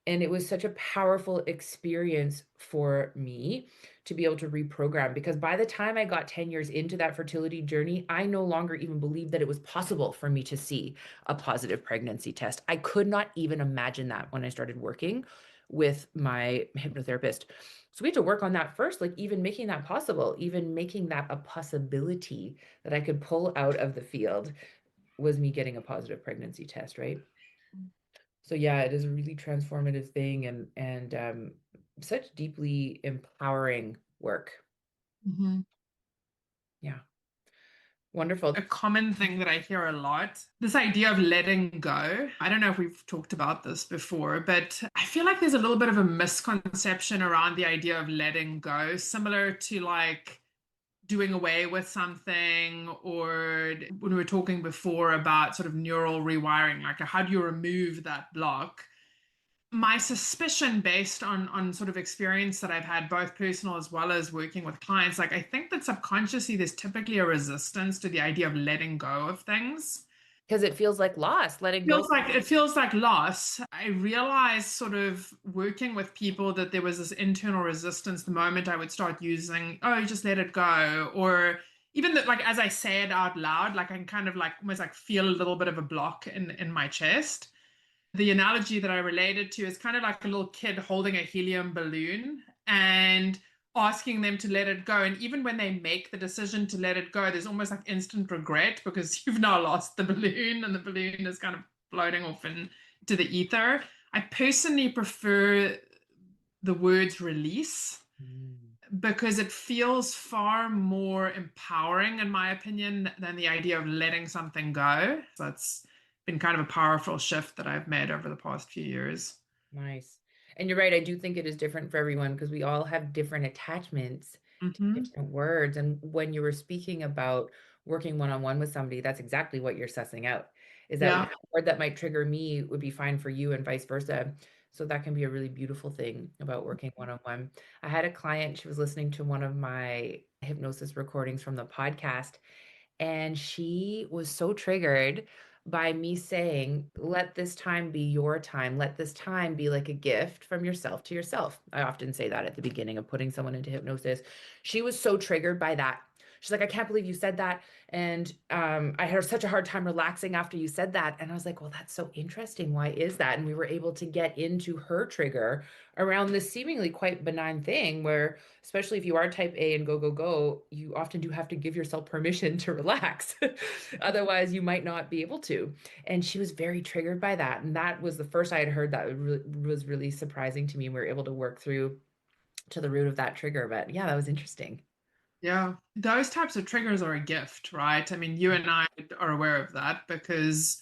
And it was such a powerful experience for me to be able to reprogram, because by the time I got 10 years into that fertility journey, I no longer even believed that it was possible for me to see a positive pregnancy test. I could not even imagine that when I started working with my hypnotherapist. So we had to work on that first, like even making that possible, even making that a possibility that I could pull out of the field was me getting a positive pregnancy test, right? So yeah, it is a really transformative thing, and such deeply empowering work. Mhm. Yeah, wonderful. A common thing that I hear a lot, this idea of letting go. I don't know if we've talked about this before, but I feel like there's a little bit of a misconception around the idea of letting go, similar to like doing away with something, or when we were talking before about sort of neural rewiring, like how do you remove that block? My suspicion based on sort of experience that I've had, both personal as well as working with clients, like I think that subconsciously there's typically a resistance to the idea of letting go of things. Because it feels like loss, letting go. It feels like loss. I realized sort of working with people that there was this internal resistance the moment I would start using, oh, just let it go. Or even that, like as I say it out loud, like I can kind of like almost like feel a little bit of a block in my chest. The analogy that I related to is kind of like a little kid holding a helium balloon and asking them to let it go. And even when they make the decision to let it go, there's almost like instant regret because you've now lost the balloon and the balloon is kind of floating off into the ether. I personally prefer the words release Mm. because it feels far more empowering, in my opinion, than the idea of letting something go. So that's been kind of a powerful shift that I've made over the past few years. Nice. And you're right, I do think it is different for everyone because we all have different attachments to Hmm. different words. And when you were speaking about working one-on-one with somebody, that's exactly what you're sussing out. Is that Yeah. a word that might trigger me would be fine for you and vice versa. So that can be a really beautiful thing about working one-on-one. I had a client, she was listening to one of my hypnosis recordings from the podcast, and she was so triggered by me saying, let this time be your time. Let this time be like a gift from yourself to yourself. I often say that at the beginning of putting someone into hypnosis. She was so triggered by that. She's like, I can't believe you said that. And I had such a hard time relaxing after you said that. And I was like, well, that's so interesting. Why is that? And we were able to get into her trigger around this seemingly quite benign thing where, especially if you are type A and go, go, go, you often do have to give yourself permission to relax. Otherwise, you might not be able to. And she was very triggered by that. And that was the first I had heard that was really surprising to me. We were able to work through to the root of that trigger. But yeah, that was interesting. Yeah. Those types of triggers are a gift, right? I mean, you and I are aware of that because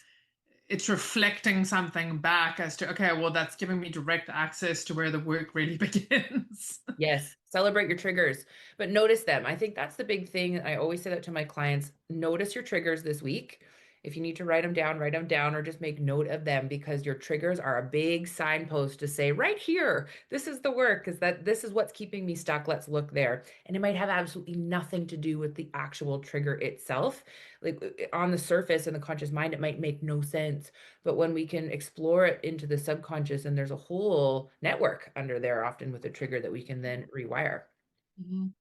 it's reflecting something back as to, okay, well, that's giving me direct access to where the work really begins. Yes, celebrate your triggers, but notice them. I think that's the big thing. I always say that to my clients. Notice your triggers this week. If you need to write them down, or just make note of them because your triggers are a big signpost to say, right here, this is the work, is that this is what's keeping me stuck. Let's look there. And it might have absolutely nothing to do with the actual trigger itself. Like on the surface in the conscious mind, it might make no sense. But when we can explore it into the subconscious, and there's a whole network under there, often with a trigger that we can then rewire. Mhm.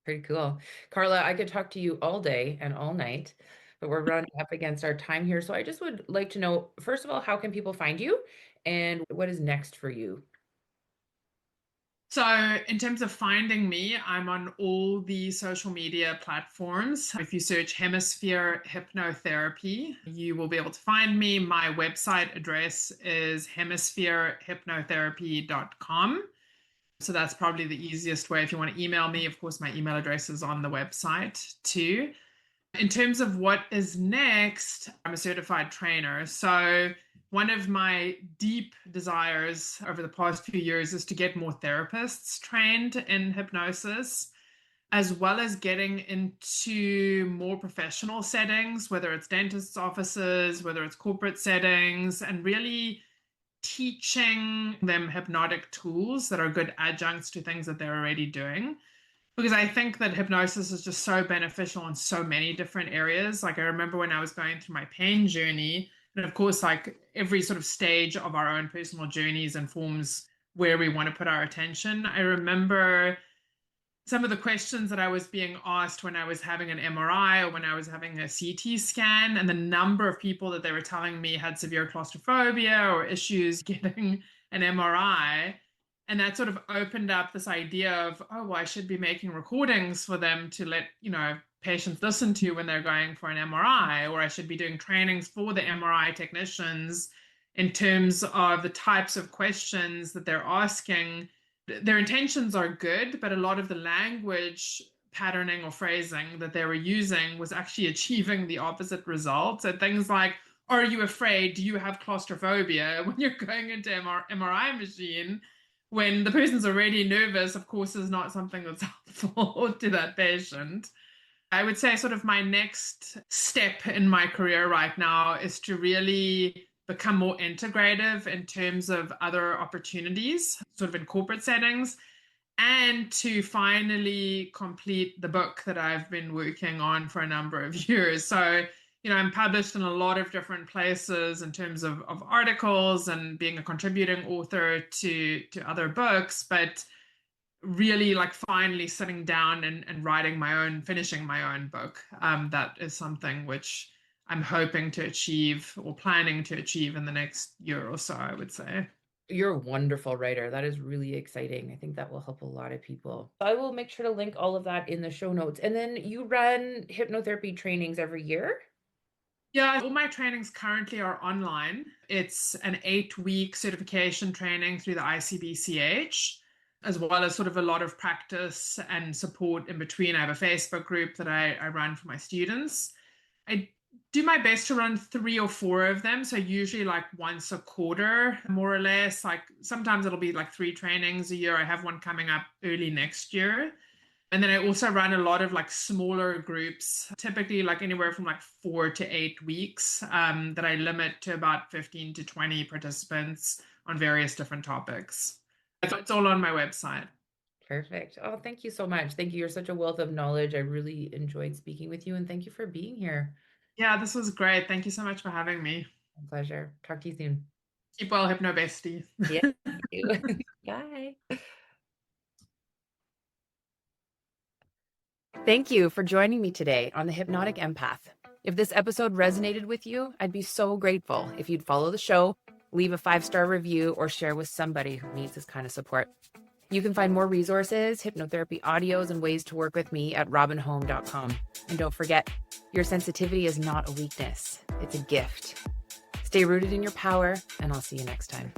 Pretty cool. Carla, I could talk to you all day and all night, but we're running up against our time here. So I just would like to know, first of all, how can people find you and what is next for you? So, in terms of finding me, I'm on all the social media platforms. If you search Hemisphere Hypnotherapy, you will be able to find me. My website address is hemispherehypnotherapy.com. So, that's probably the easiest way. If you want to email me, of course, my email address is on the website too. In terms of what is next, I'm a certified trainer. So, one of my deep desires over the past few years is to get more therapists trained in hypnosis, as well as getting into more professional settings, whether it's dentists' offices, whether it's corporate settings, and really teaching them hypnotic tools that are good adjuncts to things that they're already doing, because I think that hypnosis is just so beneficial in so many different areas. Like I remember when I was going through my pain journey, And of course, like every sort of stage of our own personal journeys informs where we want to put our attention. I remember some of the questions that I was being asked when I was having an MRI or when I was having a CT scan, and the number of people that they were telling me had severe claustrophobia or issues getting an MRI. And that sort of opened up this idea of, oh, well, I should be making recordings for them to let, patients listen to when they're going for an MRI, or I should be doing trainings for the MRI technicians in terms of the types of questions that they're asking. Their intentions are good, but a lot of the language patterning or phrasing that they were using was actually achieving the opposite result. So things like, are you afraid? Do you have claustrophobia? When you're going into MRI machine, when the person's already nervous, of course, is not something that's helpful to that patient. I would say sort of my next step in my career right now is to really become more integrative in terms of other opportunities, sort of in corporate settings, and to finally complete the book that I've been working on for a number of years. So, I'm published in a lot of different places in terms of articles and being a contributing author to other books, but really like finally sitting down and writing finishing my own book. That is something which I'm hoping to achieve or planning to achieve in the next year or so, I would say. You're a wonderful writer. That is really exciting. I think that will help a lot of people. I will make sure to link all of that in the show notes. And then you run hypnotherapy trainings every year? Yeah, all my trainings currently are online. It's an 8-week certification training through the ICBCH, as well as sort of a lot of practice and support in between. I have a Facebook group that I run for my students. I do my best to run 3 or 4 of them. So usually like once a quarter, more or less. Like sometimes it'll be like 3 trainings a year. I have one coming up early next year. And then I also run a lot of like smaller groups, typically like anywhere from like 4 to 8 weeks, that I limit to about 15 to 20 participants on various different topics. It's all on my website. Perfect. Oh, thank you so much. Thank you. You're such a wealth of knowledge. I really enjoyed speaking with you, and thank you for being here. Yeah, this was great. Thank you so much for having me. My pleasure. Talk to you soon. Keep well, Hypno Bestie. Yeah, you too. Bye. Thank you for joining me today on the Hypnotic Empath. If this episode resonated with you, I'd be so grateful if you'd follow the show, leave a 5-star review, or share with somebody who needs this kind of support. You can find more resources, hypnotherapy audios, and ways to work with me at robynholm.com. And don't forget, your sensitivity is not a weakness, it's a gift. Stay rooted in your power, and I'll see you next time.